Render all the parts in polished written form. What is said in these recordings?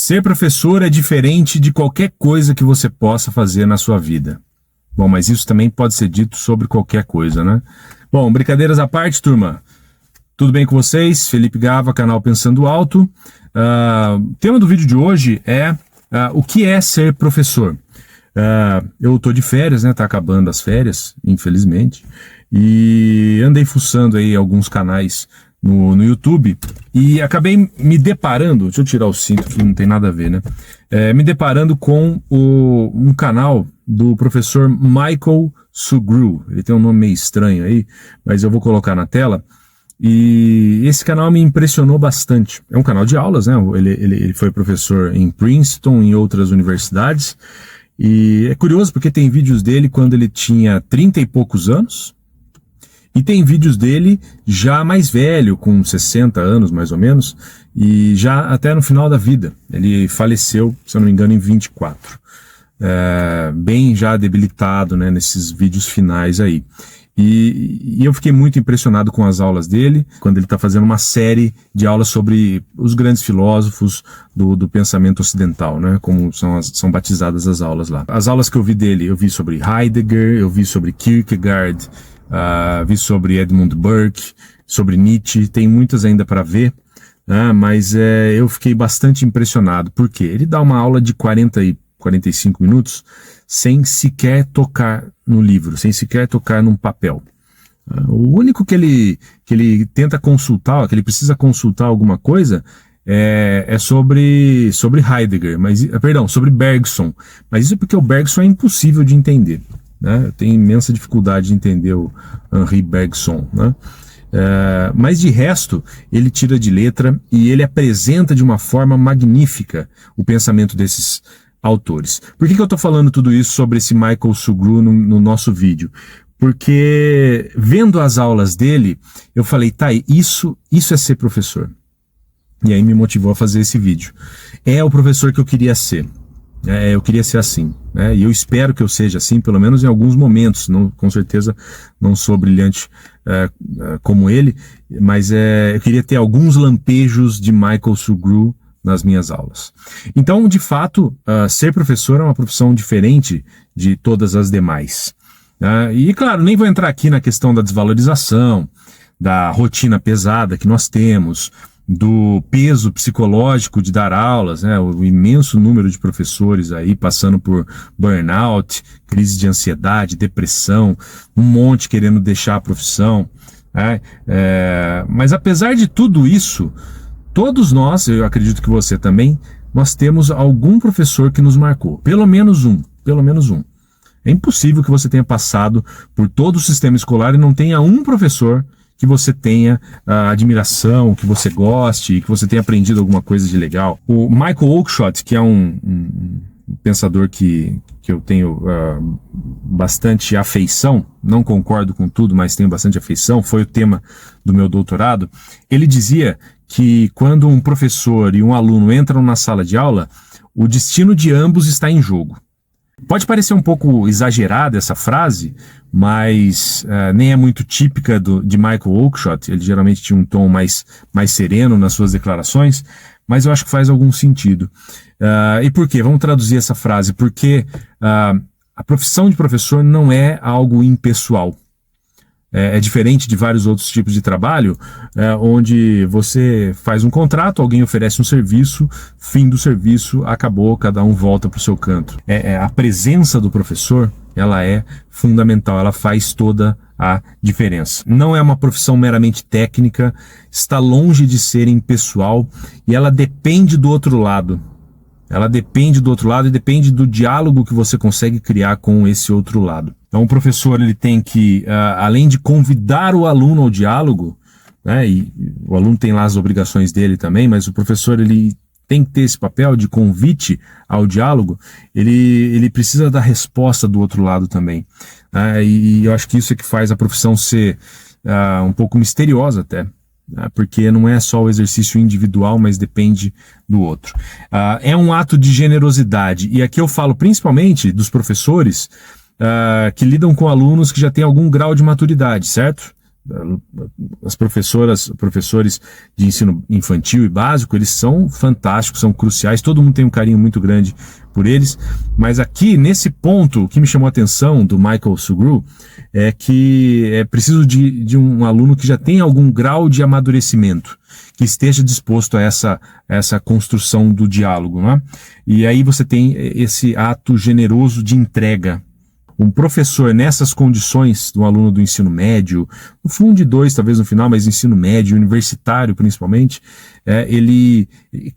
Ser professor é diferente de qualquer coisa que você possa fazer na sua vida. Bom, mas isso também pode ser dito sobre qualquer coisa, né? Bom, brincadeiras à parte, turma. Tudo bem com vocês? Felipe Gava, canal Pensando Alto. O tema do vídeo de hoje é o que é ser professor. Eu tô de férias, né? Tá acabando as férias, infelizmente. E andei fuçando aí alguns canais no YouTube e acabei me deparando, deixa eu tirar o cinto que não tem nada a ver, né? Me deparando com um canal do professor Michael Sugrue. Ele tem um nome meio estranho aí, mas eu vou colocar na tela. E esse canal me impressionou bastante. É um canal de aulas, né? Ele foi professor em Princeton e em outras universidades. E é curioso porque tem vídeos dele quando ele tinha 30 e poucos anos. E tem vídeos dele já mais velho, com 60 anos mais ou menos, e já até no final da vida. Ele faleceu, se eu não me engano, em 24. Bem já debilitado, né, nesses vídeos finais aí. E eu fiquei muito impressionado com as aulas dele, quando ele está fazendo uma série de aulas sobre os grandes filósofos do pensamento ocidental, né, como são batizadas as aulas lá. As aulas que eu vi dele, eu vi sobre Heidegger, eu vi sobre Kierkegaard, vi sobre Edmund Burke, sobre Nietzsche, tem muitas ainda para ver, mas eu fiquei bastante impressionado, porque ele dá uma aula de 40 e 45 minutos sem sequer tocar no livro, sem sequer tocar num papel. O único que ele tenta consultar, que ele precisa consultar alguma coisa, é sobre Heidegger, sobre Bergson, mas isso é porque o Bergson é impossível de entender. Eu tenho imensa dificuldade de entender o Henri Bergson, né? Mas de resto, ele tira de letra e ele apresenta de uma forma magnífica o pensamento desses autores. Por que eu estou falando tudo isso sobre esse Michael Sugrue no nosso vídeo? Porque vendo as aulas dele, eu falei, tá, isso é ser professor. E aí me motivou a fazer esse vídeo. É o professor que eu queria ser. Eu queria ser assim, né? E eu espero que eu seja assim, pelo menos em alguns momentos. Com certeza não sou brilhante como ele, mas eu queria ter alguns lampejos de Michael Sugrue nas minhas aulas. Então, de fato, ser professor é uma profissão diferente de todas as demais. E, claro, nem vou entrar aqui na questão da desvalorização, da rotina pesada que nós temos, do peso psicológico de dar aulas, né? O imenso número de professores aí passando por burnout, crise de ansiedade, depressão, um monte querendo deixar a profissão, né? Mas apesar de tudo isso, todos nós, eu acredito que você também, nós temos algum professor que nos marcou, pelo menos um. É impossível que você tenha passado por todo o sistema escolar e não tenha um professor que você tenha admiração, que você goste, que você tenha aprendido alguma coisa de legal. O Michael Oakeshott, que é um pensador que eu tenho bastante afeição, não concordo com tudo, mas tenho bastante afeição, foi o tema do meu doutorado, ele dizia que quando um professor e um aluno entram na sala de aula, o destino de ambos está em jogo. Pode parecer um pouco exagerada essa frase, mas nem é muito típica de Michael Oakeshott. Ele geralmente tinha um tom mais sereno nas suas declarações, mas eu acho que faz algum sentido. E por quê? Vamos traduzir essa frase. Porque a profissão de professor não é algo impessoal. É diferente de vários outros tipos de trabalho, onde você faz um contrato, alguém oferece um serviço, fim do serviço, acabou, cada um volta para o seu canto. A presença do professor, ela é fundamental, ela faz toda a diferença. Não é uma profissão meramente técnica, está longe de ser impessoal e ela depende do outro lado. Ela depende do outro lado e depende do diálogo que você consegue criar com esse outro lado. Então o professor ele tem que, além de convidar o aluno ao diálogo, né, e o aluno tem lá as obrigações dele também, mas o professor ele tem que ter esse papel de convite ao diálogo, ele precisa da resposta do outro lado também. E eu acho que isso é que faz a profissão ser um pouco misteriosa até. Porque não é só o exercício individual, mas depende do outro. É um ato de generosidade, e aqui eu falo principalmente dos professores que lidam com alunos que já têm algum grau de maturidade, certo? As professores de ensino infantil e básico, eles são fantásticos, são cruciais, todo mundo tem um carinho muito grande por eles, mas aqui, nesse ponto, o que me chamou a atenção do Michael Sugrue é que é preciso de um aluno que já tenha algum grau de amadurecimento, que esteja disposto a essa construção do diálogo, né? E aí você tem esse ato generoso de entrega. Um professor nessas condições, do aluno do ensino médio, no fundo 2 talvez no final, mas ensino médio, universitário principalmente,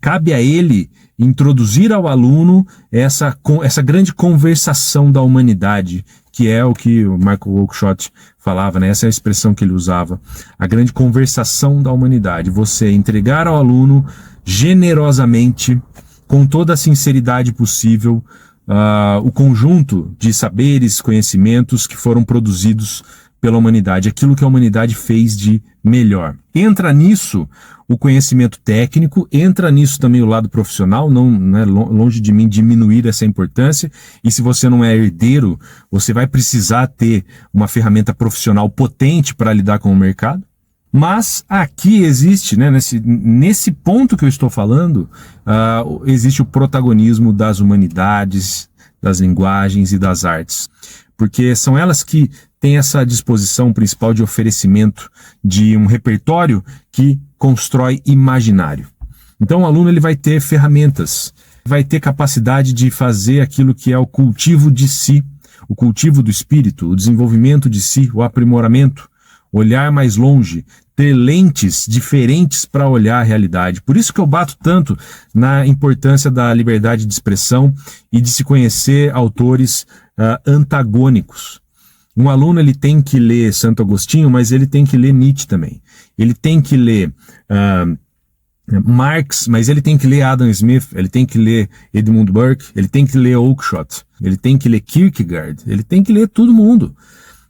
cabe a ele introduzir ao aluno essa grande conversação da humanidade, que é o que o Michael Oakeshott falava, né? Essa é a expressão que ele usava, a grande conversação da humanidade, você entregar ao aluno generosamente, com toda a sinceridade possível, o conjunto de saberes, conhecimentos que foram produzidos pela humanidade, aquilo que a humanidade fez de melhor. Entra nisso o conhecimento técnico, entra nisso também o lado profissional, não é longe de mim diminuir essa importância, e se você não é herdeiro, você vai precisar ter uma ferramenta profissional potente para lidar com o mercado. Mas aqui existe, né, nesse ponto que eu estou falando, existe o protagonismo das humanidades, das linguagens e das artes. Porque são elas que têm essa disposição principal de oferecimento de um repertório que constrói imaginário. Então o aluno ele vai ter ferramentas, vai ter capacidade de fazer aquilo que é o cultivo de si, o cultivo do espírito, o desenvolvimento de si, o aprimoramento, olhar mais longe, ter lentes diferentes para olhar a realidade. Por isso que eu bato tanto na importância da liberdade de expressão e de se conhecer autores antagônicos. Um aluno ele tem que ler Santo Agostinho, mas ele tem que ler Nietzsche também. Ele tem que ler Marx, mas ele tem que ler Adam Smith, ele tem que ler Edmund Burke, ele tem que ler Oakeshott, ele tem que ler Kierkegaard, ele tem que ler todo mundo.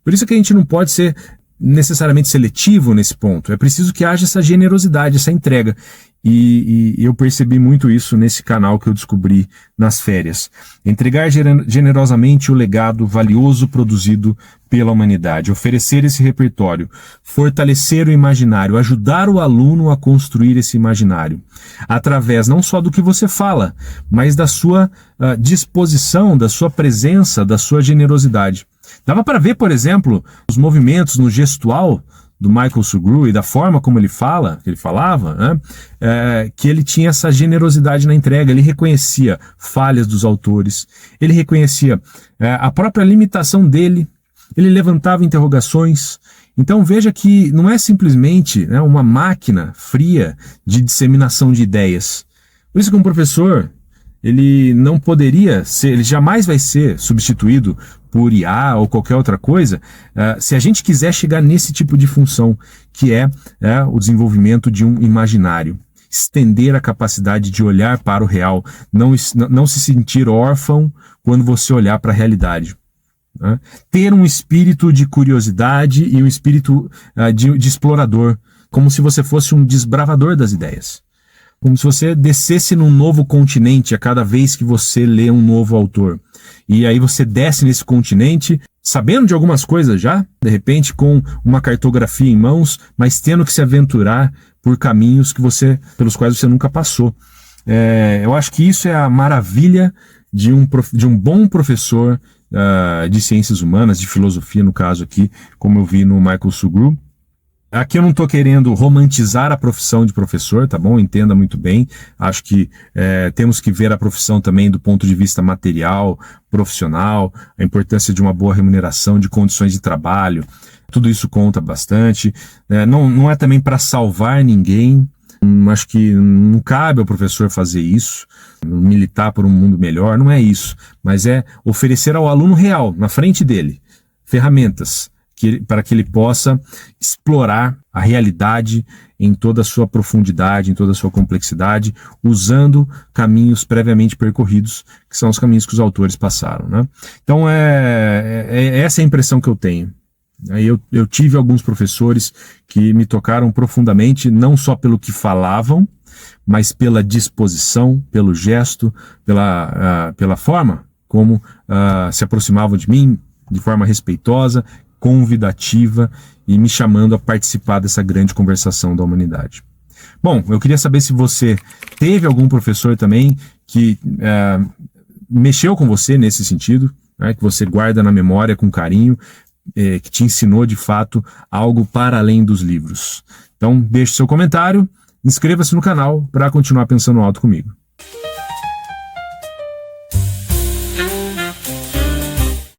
Por isso que a gente não pode ser necessariamente seletivo nesse ponto. É preciso que haja essa generosidade, essa entrega. E eu percebi muito isso nesse canal que eu descobri nas férias. Entregar generosamente o legado valioso produzido pela humanidade. Oferecer esse repertório. Fortalecer o imaginário. Ajudar o aluno a construir esse imaginário. Através não só do que você fala, mas da sua disposição, da sua presença, da sua generosidade. Dava para ver, por exemplo, os movimentos no gestual do Michael Sugrue e da forma como ele falava, né? Que ele tinha essa generosidade na entrega, ele reconhecia falhas dos autores, ele reconhecia a própria limitação dele, ele levantava interrogações. Então veja que não é simplesmente, né, uma máquina fria de disseminação de ideias. Por isso que um professor, ele não poderia ser, ele jamais vai ser substituído por IA ou qualquer outra coisa, se a gente quiser chegar nesse tipo de função, que é o desenvolvimento de um imaginário. Estender a capacidade de olhar para o real, não se sentir órfão quando você olhar para a realidade. Né? Ter um espírito de curiosidade e um espírito de explorador, como se você fosse um desbravador das ideias. Como se você descesse num novo continente a cada vez que você lê um novo autor. E aí você desce nesse continente, sabendo de algumas coisas já, de repente com uma cartografia em mãos, mas tendo que se aventurar por caminhos pelos quais você nunca passou. Eu acho que isso é a maravilha de um bom professor de ciências humanas, de filosofia no caso aqui, como eu vi no Michael Sugrue. Aqui eu não estou querendo romantizar a profissão de professor, tá bom? Entenda muito bem. Acho que temos que ver a profissão também do ponto de vista material, profissional, a importância de uma boa remuneração, de condições de trabalho. Tudo isso conta bastante. Não é também para salvar ninguém. Acho que não cabe ao professor fazer isso, militar por um mundo melhor, não é isso. Mas é oferecer ao aluno real, na frente dele, ferramentas para que ele possa explorar a realidade em toda a sua profundidade, em toda a sua complexidade, usando caminhos previamente percorridos, que são os caminhos que os autores passaram, né? Então, essa é a impressão que eu tenho. Eu tive alguns professores que me tocaram profundamente, não só pelo que falavam, mas pela disposição, pelo gesto, pela forma como se aproximavam de mim, de forma respeitosa, convidativa e me chamando a participar dessa grande conversação da humanidade. Bom, eu queria saber se você teve algum professor também que mexeu com você nesse sentido, né, que você guarda na memória com carinho, que te ensinou de fato algo para além dos livros. Então, deixe seu comentário, inscreva-se no canal para continuar pensando alto comigo.